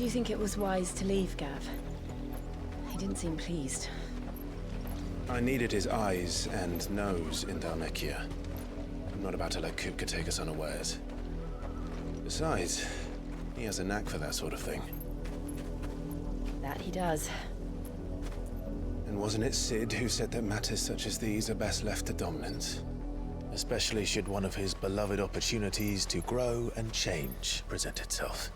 Do you think it was wise to leave Gav? He didn't seem pleased. I needed his eyes and nose in Dhalmekia. I'm not about to let Kupka take us unawares. Besides, he has a knack for that sort of thing. That he does. And wasn't it Sid who said that matters such as these are best left to dominance? Especially should one of his beloved opportunities to grow and change present itself.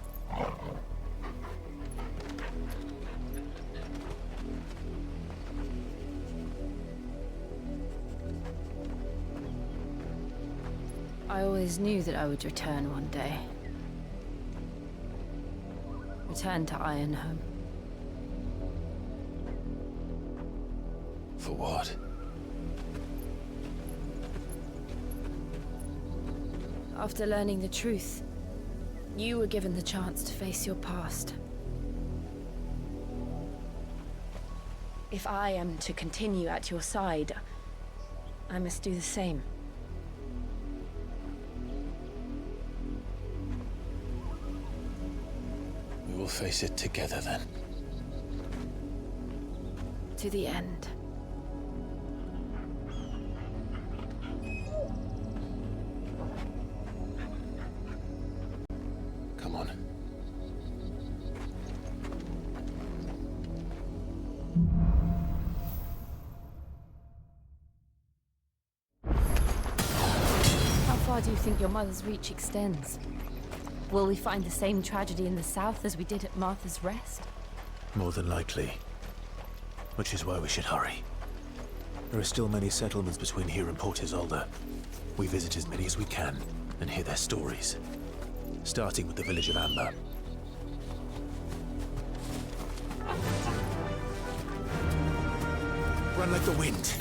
I always knew that I would return one day. Return to Ironhome. For what? After learning the truth, you were given the chance to face your past. If I am to continue at your side, I must do the same. We will face it together then. To the end. Come on. How far do you think your mother's reach extends? Will we find the same tragedy in the south as we did at Martha's Rest? More than likely. Which is why we should hurry. There are still many settlements between here and Port Isolde. We visit as many as we can and hear their stories. Starting with the village of Amber. Run like the wind.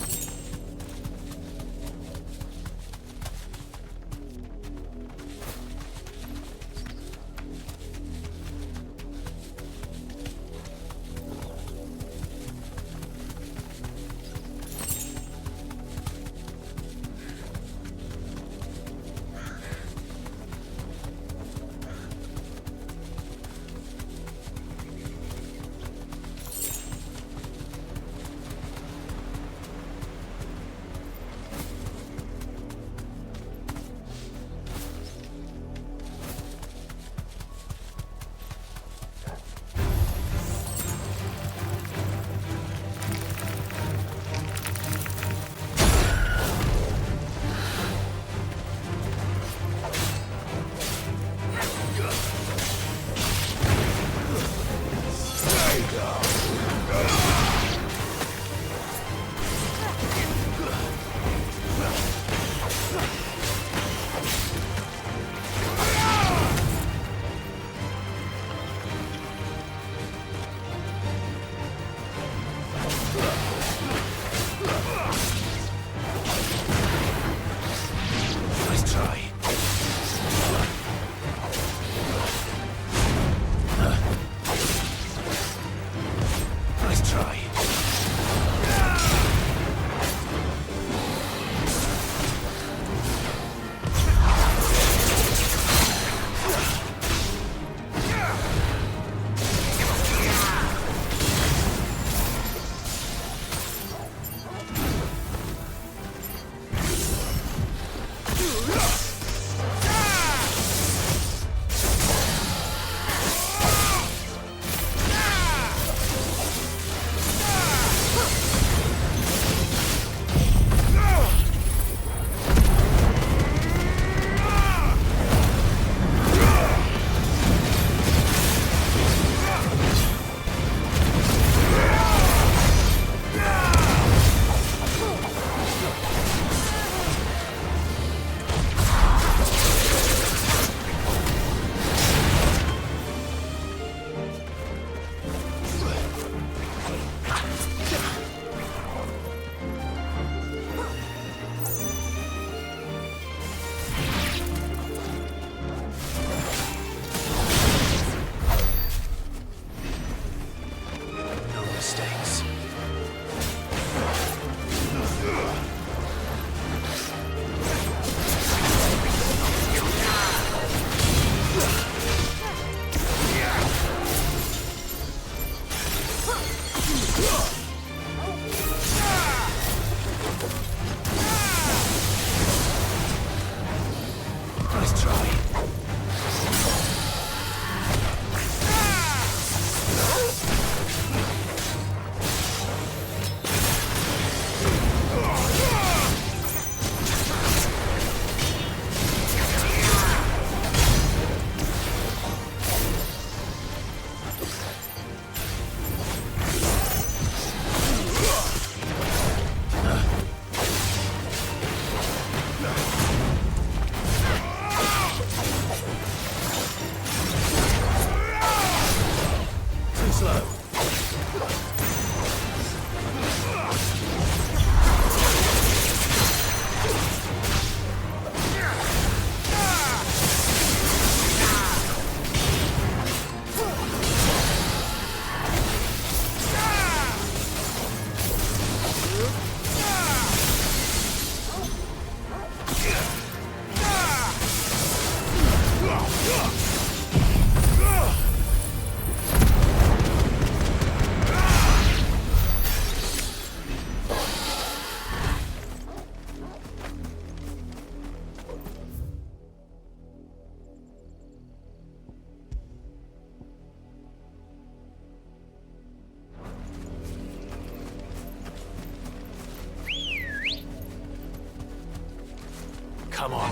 Come on.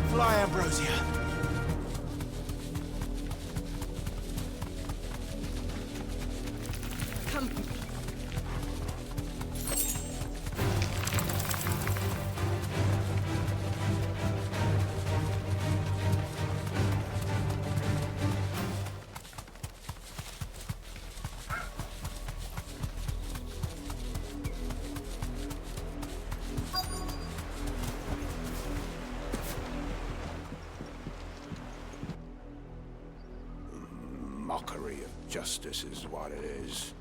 Fly, Ambrosia. Come. Mockery of justice is what it is.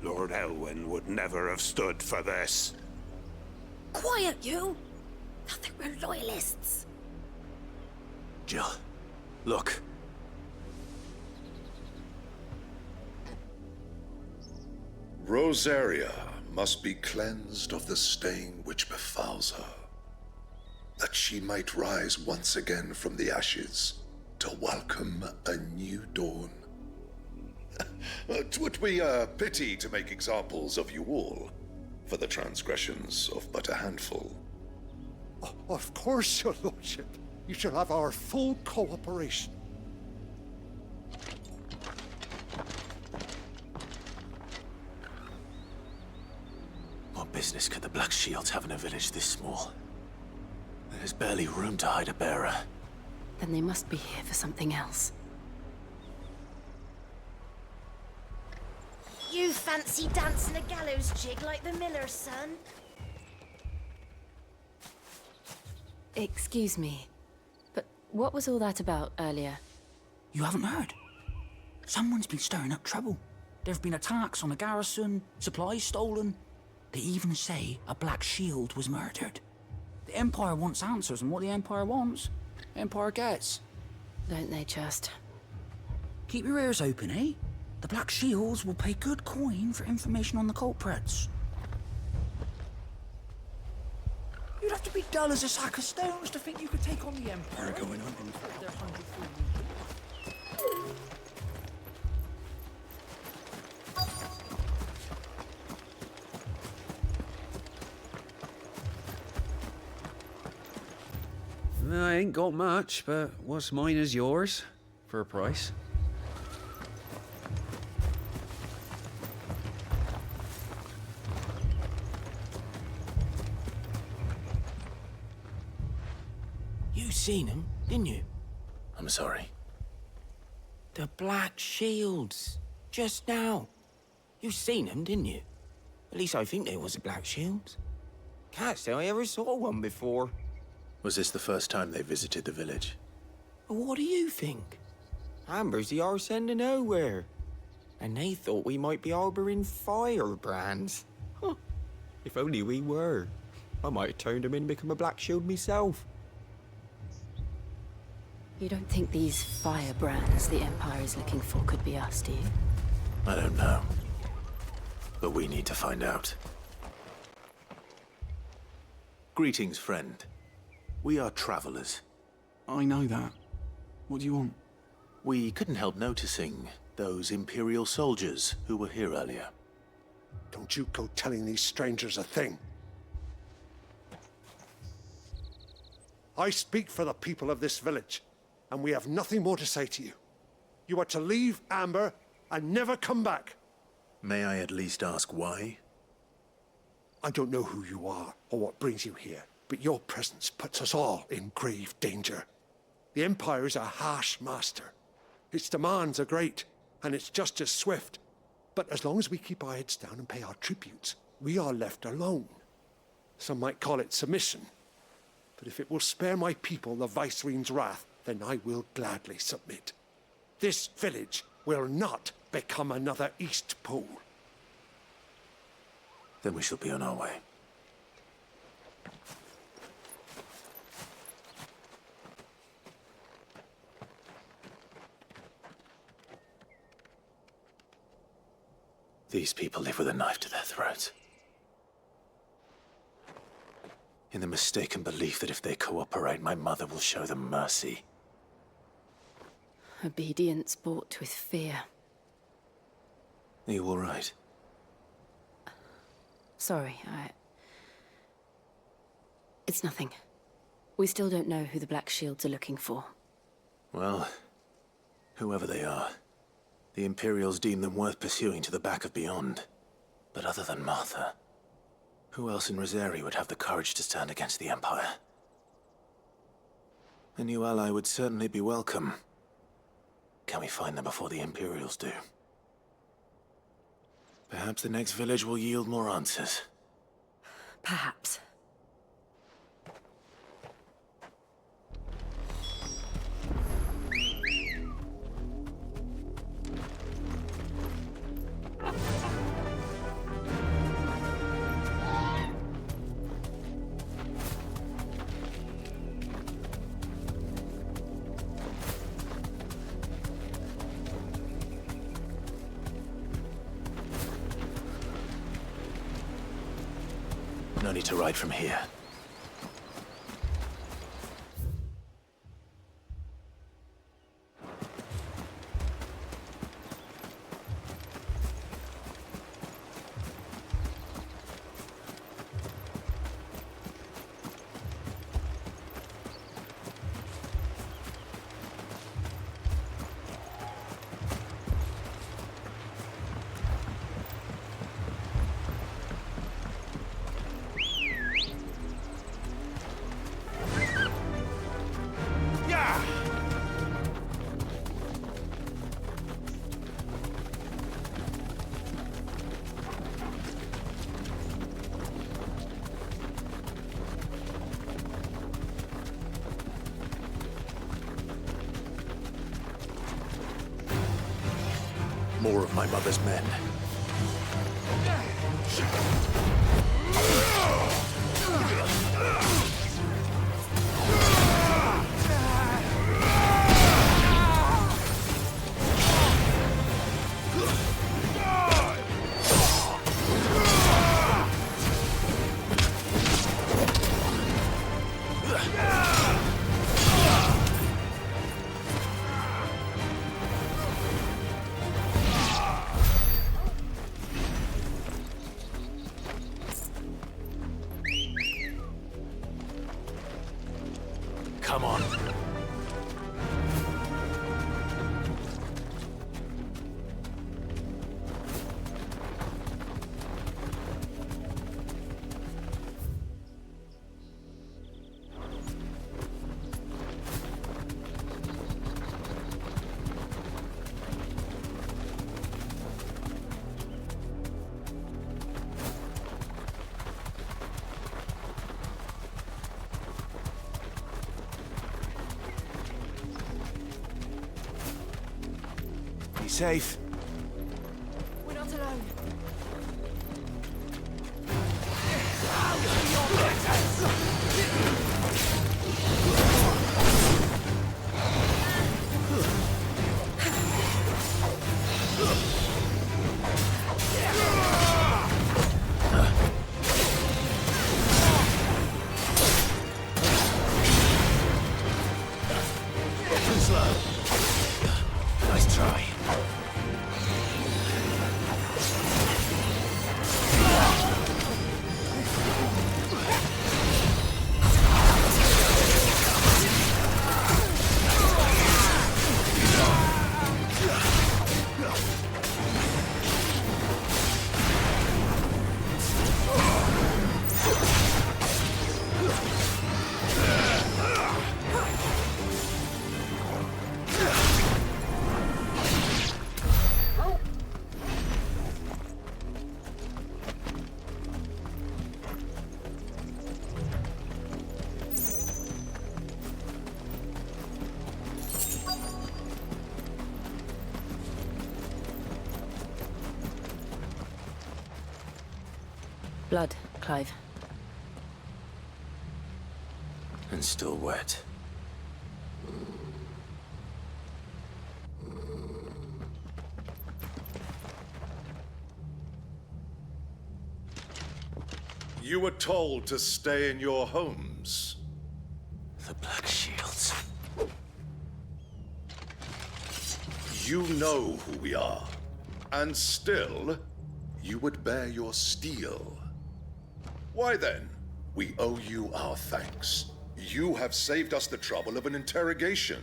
Lord Elwyn would never have stood for this. Quiet, you! Thought they were loyalists. Jill, look. Rosaria must be cleansed of the stain which befouls her, that she might rise once again from the ashes to welcome a new dawn. 'Twould be a pity to make examples of you all, for the transgressions of but a handful. Of course, your lordship. You shall have our full cooperation. What business could the Black Shields have in a village this small? There's barely room to hide a bearer. Then they must be here for something else. You fancy dancing a gallows jig like the miller's son? Excuse me, but what was all that about earlier? You haven't heard? Someone's been stirring up trouble. There have been attacks on the garrison, supplies stolen. They even say a Black Shield was murdered. The Empire wants answers, and what the Empire wants, the Empire gets. Don't they just? Keep your ears open, eh? The Black Shields will pay good coin for information on the culprits. You'd have to be dull as a sack of stones to think you could take on the Empire. Going on. I ain't got much, but what's mine is yours, for a price. You seen him, didn't you? I'm sorry. The Black Shields. Just now. You seen them, didn't you? At least I think there was a Black Shield. Can't say I ever saw one before. Was this the first time they visited the village? What do you think? Amber's the arse end of nowhere. And they thought we might be harboring firebrands. Huh. If only we were. I might have turned them in and become a Black Shield myself. You don't think these firebrands the Empire is looking for could be us, do you? I don't know. But we need to find out. Greetings, friend. We are travelers. I know that. What do you want? We couldn't help noticing those Imperial soldiers who were here earlier. Don't you go telling these strangers a thing. I speak for the people of this village, and we have nothing more to say to you. You are to leave Amber and never come back. May I at least ask why? I don't know who you are or what brings you here, but your presence puts us all in grave danger. The Empire is a harsh master. Its demands are great, and its justice swift. But as long as we keep our heads down and pay our tributes, we are left alone. Some might call it submission. But if it will spare my people the Viceroy's wrath, then I will gladly submit. This village will not become another East Pole. Then we shall be on our way. These people live with a knife to their throats. In the mistaken belief that if they cooperate, my mother will show them mercy. Obedience bought with fear. Are you all right? Sorry, It's nothing. We still don't know who the Black Shields are looking for. Well, whoever they are, the Imperials deem them worth pursuing to the back of beyond. But other than Martha, who else in Rosari would have the courage to stand against the Empire? A new ally would certainly be welcome. Can we find them before the Imperials do? Perhaps the next village will yield more answers. Perhaps. No need to ride from here. More of my mother's men. Come on. Be safe. We're not alone. Too slow. Nice try. Blood, Clive. And still wet. You were told to stay in your homes. The Black Shields. You know who we are. And still, you would bear your steel. Why then, we owe you our thanks. You have saved us the trouble of an interrogation.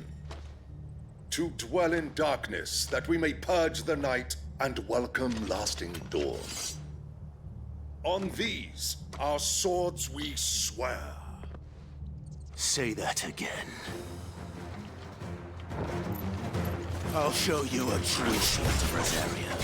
To dwell in darkness, that we may purge the night and welcome lasting dawn. On these, our swords we swear. Say that again. I'll show you a true shield of Rosaria.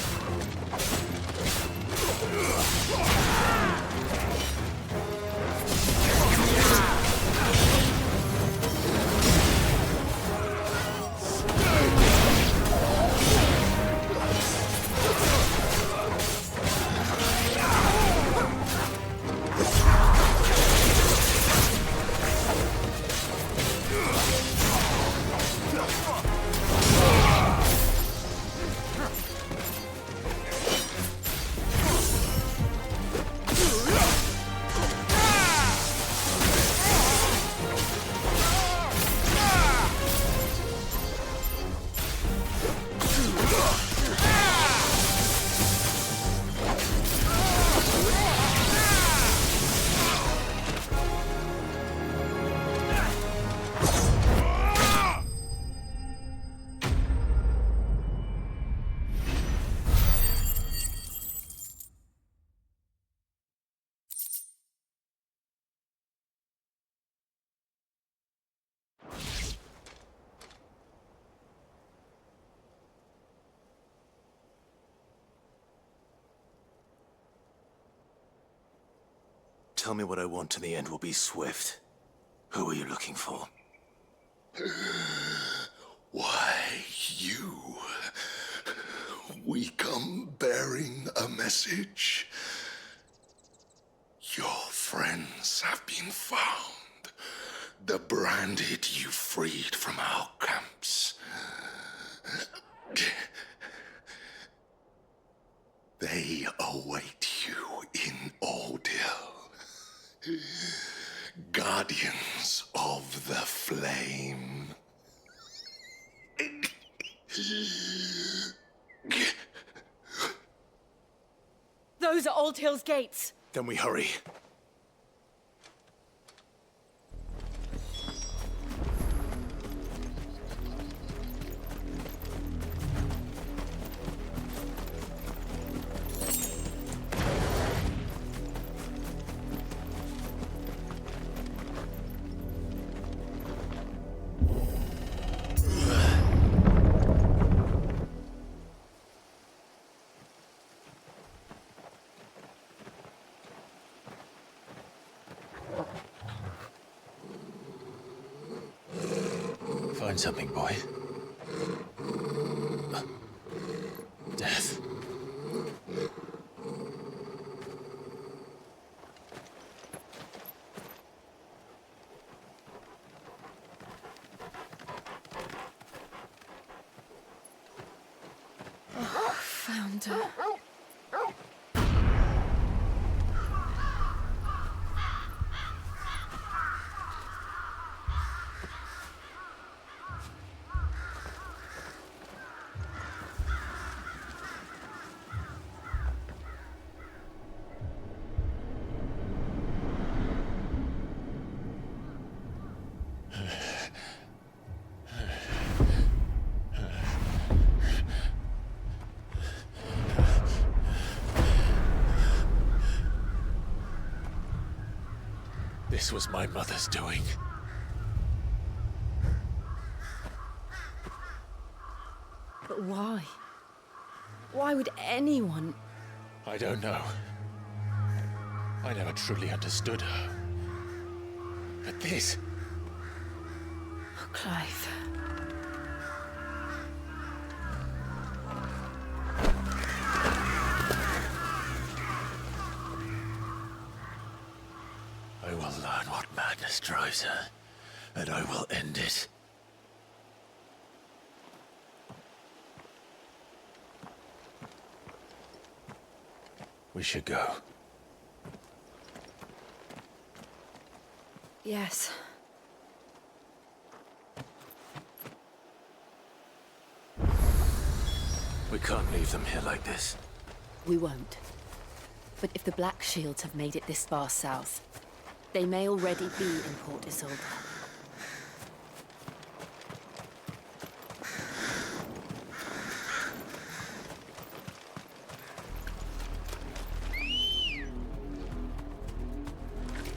Tell me what I want and the end will be swift. Who are you looking for? Why, you. We come bearing a message. Your friends have been found. The branded you freed from our camps. They await you in Odil. Guardians of the Flame. Those are Old Hill's gates. Then we hurry. Find something, boy. Death. Found her. This was my mother's doing. But why? Why would anyone... I don't know. I never truly understood her. But this... Oh, Clive. I will learn what madness drives her, and I will end it. We should go. Yes. We can't leave them here like this. We won't. But if the Black Shields have made it this far south, They may already be in Port Isolde.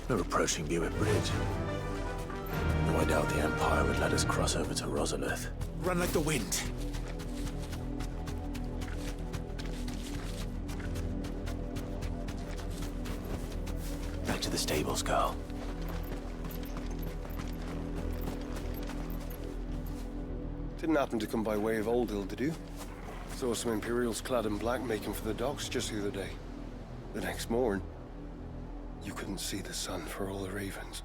We're approaching Buick Bridge. No, I doubt the Empire would let us cross over to Rosalith. Run like the wind. Back to the stables, Carl. Didn't happen to come by way of Old Hill, did you? Saw some Imperials clad in black making for the docks just the other day. The next morn, you couldn't see the sun for all the ravens.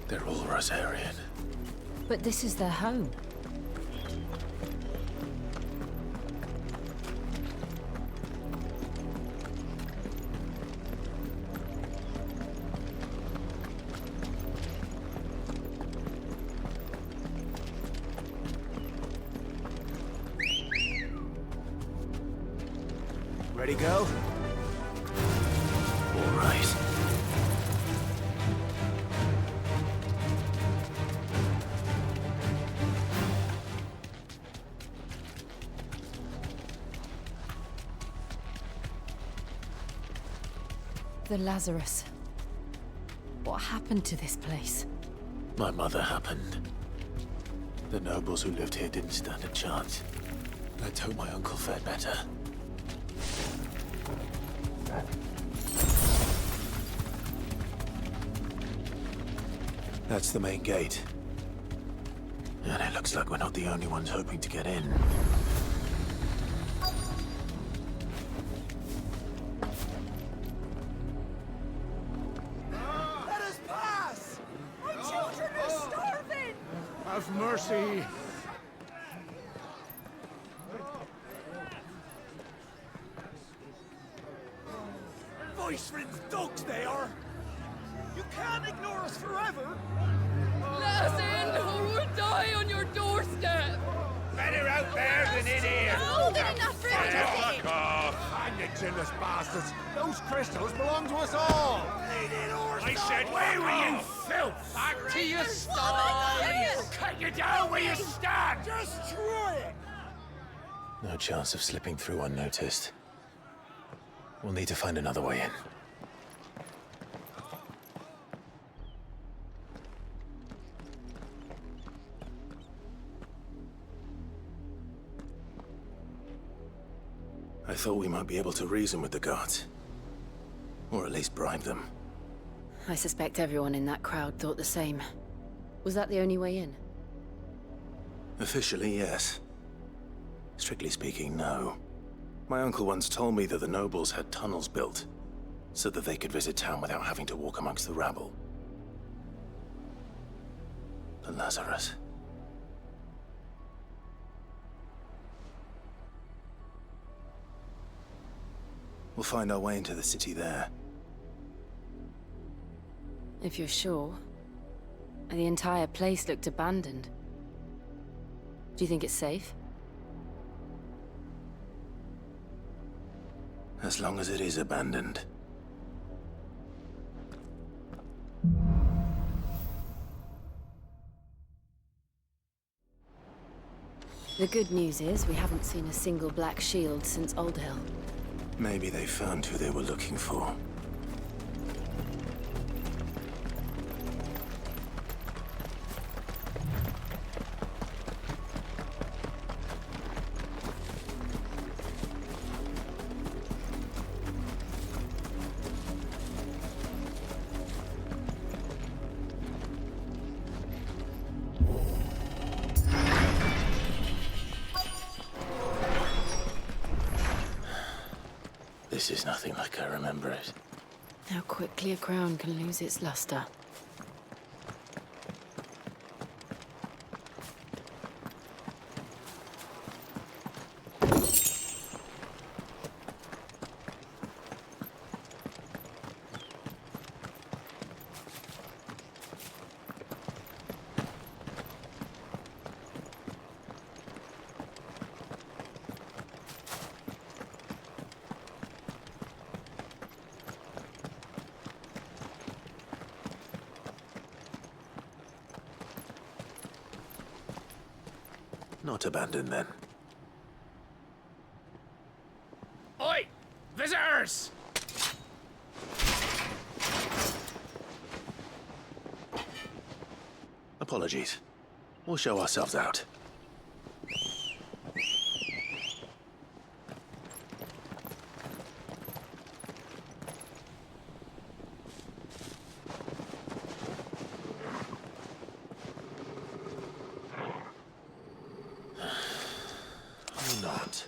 They're all Rosarian. But this is their home. Ready, go? All right. The Lazarus. What happened to this place? My mother happened. The nobles who lived here didn't stand a chance. Let's hope my uncle fared better. That's the main gate. And it looks like we're not the only ones hoping to get in. Let us pass! My children are starving! Have mercy! Voice-ridden dogs they are! You can't ignore us forever! Let us in, or we'll die on your doorstep! Better out there than in here! More than enough room to Fuck fit. off! Hang the chinless bastards! Those crystals belong to us all! I said, where were you, filth? Back to your I'll cut you down where you stand! Destroy it! No chance of slipping through unnoticed. We'll need to find another way in. I thought we might be able to reason with the guards. Or at least bribe them. I suspect everyone in that crowd thought the same. Was that the only way in? Officially, yes. Strictly speaking, no. My uncle once told me that the nobles had tunnels built, so that they could visit town without having to walk amongst the rabble. The Lazarus. We'll find our way into the city there. If you're sure. The entire place looked abandoned. Do you think it's safe? As long as it is abandoned. The good news is we haven't seen a single black shield since Old Hill. Maybe they found who they were looking for. This is nothing like I remember it. How quickly a crown can lose its luster. Not abandoned, then. Oi! Visitors! Apologies. We'll show ourselves out. Or not.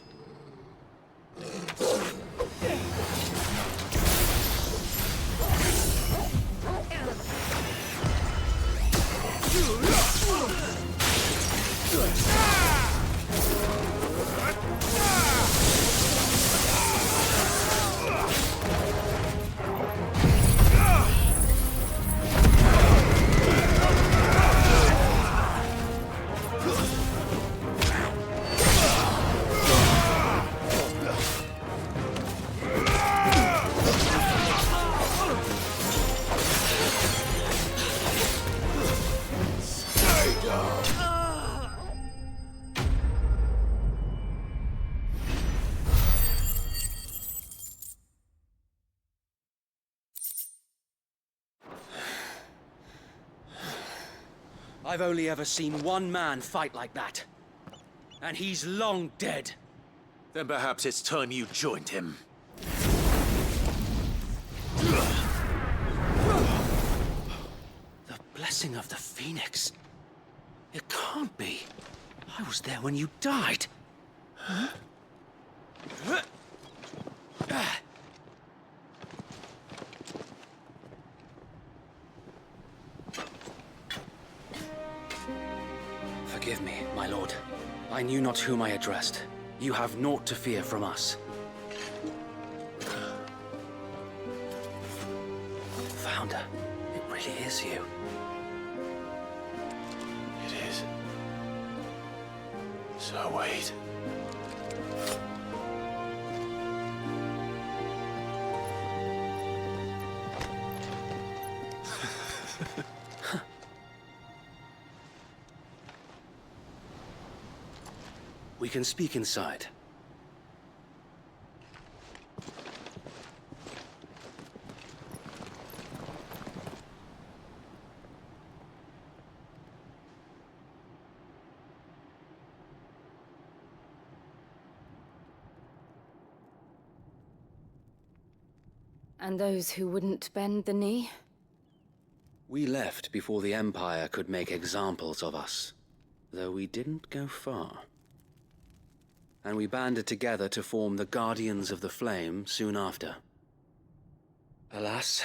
I've only ever seen one man fight like that. And he's long dead. Then perhaps it's time you joined him. The blessing of the Phoenix. It can't be. I was there when you died. Huh? Forgive me, my lord. I knew not whom I addressed. You have naught to fear from us. Founder, it really is you. It is. So wait. We can speak inside. And those who wouldn't bend the knee? We left before the Empire could make examples of us, though we didn't go far. And we banded together to form the Guardians of the Flame soon after. Alas,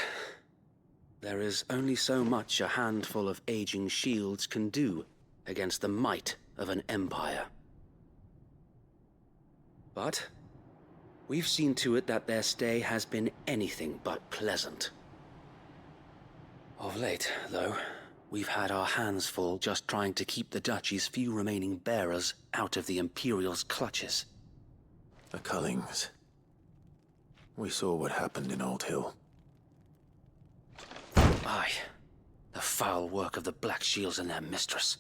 there is only so much a handful of aging shields can do against the might of an empire. But we've seen to it that their stay has been anything but pleasant. Of late, though, we've had our hands full just trying to keep the Duchy's few remaining bearers out of the Imperial's clutches. The Cullings. We saw what happened in Old Hill. Aye. The foul work of the Black Shields and their mistress.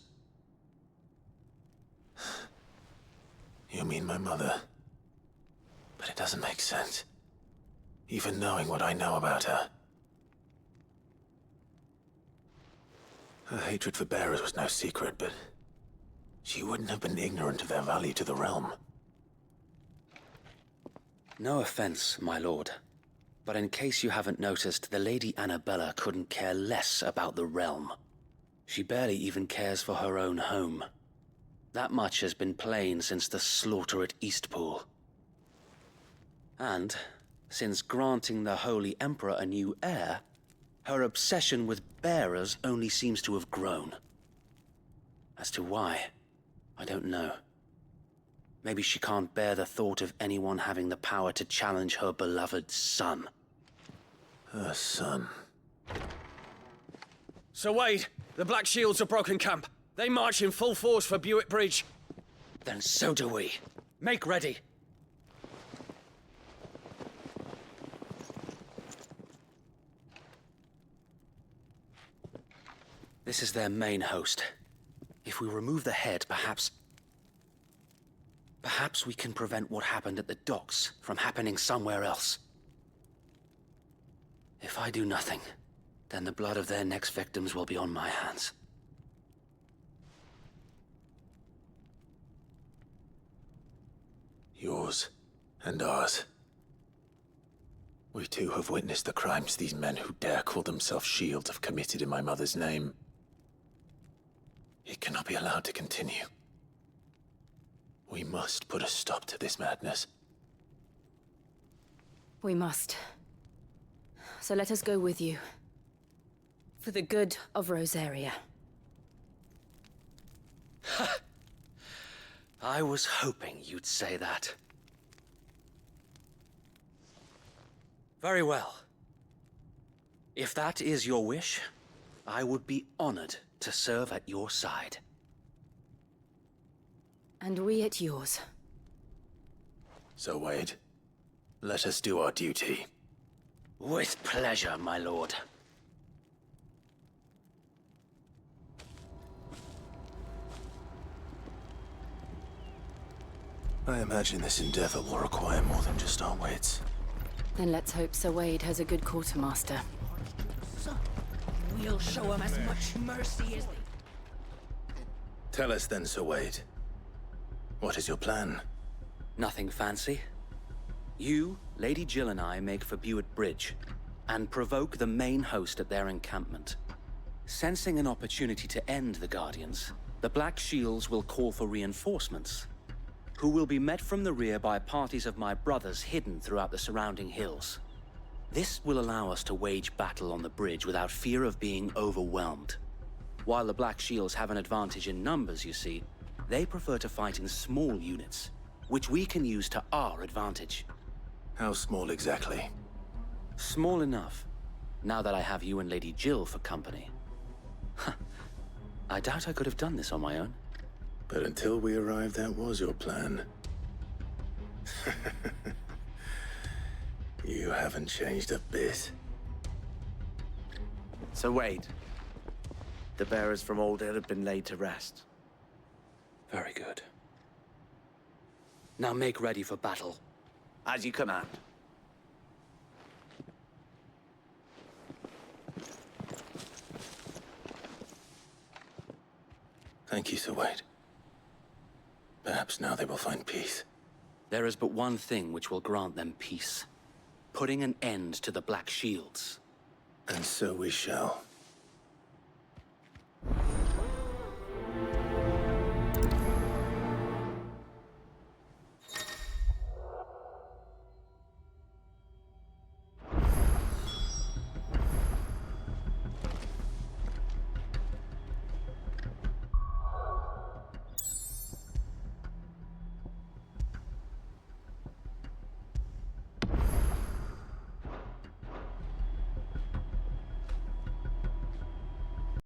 You mean my mother? But it doesn't make sense. Even knowing what I know about her. Her hatred for bearers was no secret, but she wouldn't have been ignorant of their value to the realm. No offense, my lord. But in case you haven't noticed, the Lady Annabella couldn't care less about the realm. She barely even cares for her own home. That much has been plain since the slaughter at Eastpool. And, since granting the Holy Emperor a new heir, her obsession with bearers only seems to have grown. As to why, I don't know. Maybe she can't bear the thought of anyone having the power to challenge her beloved son. Her son. Sir Wade, the Black Shields have broken camp. They march in full force for Buick Bridge. Then so do we. Make ready. This is their main host. If we remove the head, perhaps... Perhaps we can prevent what happened at the docks from happening somewhere else. If I do nothing, then the blood of their next victims will be on my hands. Yours and ours. We too have witnessed the crimes these men who dare call themselves shields have committed in my mother's name. It cannot be allowed to continue. We must put a stop to this madness. We must. So let us go with you. For the good of Rosaria. I was hoping you'd say that. Very well. If that is your wish, I would be honored to serve at your side. And we at yours. So, Wade, let us do our duty. With pleasure, my lord. I imagine this endeavor will require more than just our wits. Then let's hope Sir Wade has a good quartermaster. We'll show him as much mercy as... Tell us then, Sir Wade. What is your plan? Nothing fancy. You, Lady Jill and I make for Buett Bridge, and provoke the main host at their encampment. Sensing an opportunity to end the Guardians, the Black Shields will call for reinforcements, who will be met from the rear by parties of my brothers hidden throughout the surrounding hills. This will allow us to wage battle on the bridge without fear of being overwhelmed. While the Black Shields have an advantage in numbers, you see, they prefer to fight in small units, which we can use to our advantage. How small exactly? Small enough, now that I have you and Lady Jill for company. I doubt I could have done this on my own. But until we arrived, that was your plan. You haven't changed a bit. So Wade, the bearers from Old Hill have been laid to rest. Very good. Now make ready for battle. As you command. Thank you, Sir Wade. Perhaps now they will find peace. There is but one thing which will grant them peace. Putting an end to the Black Shields. And so we shall.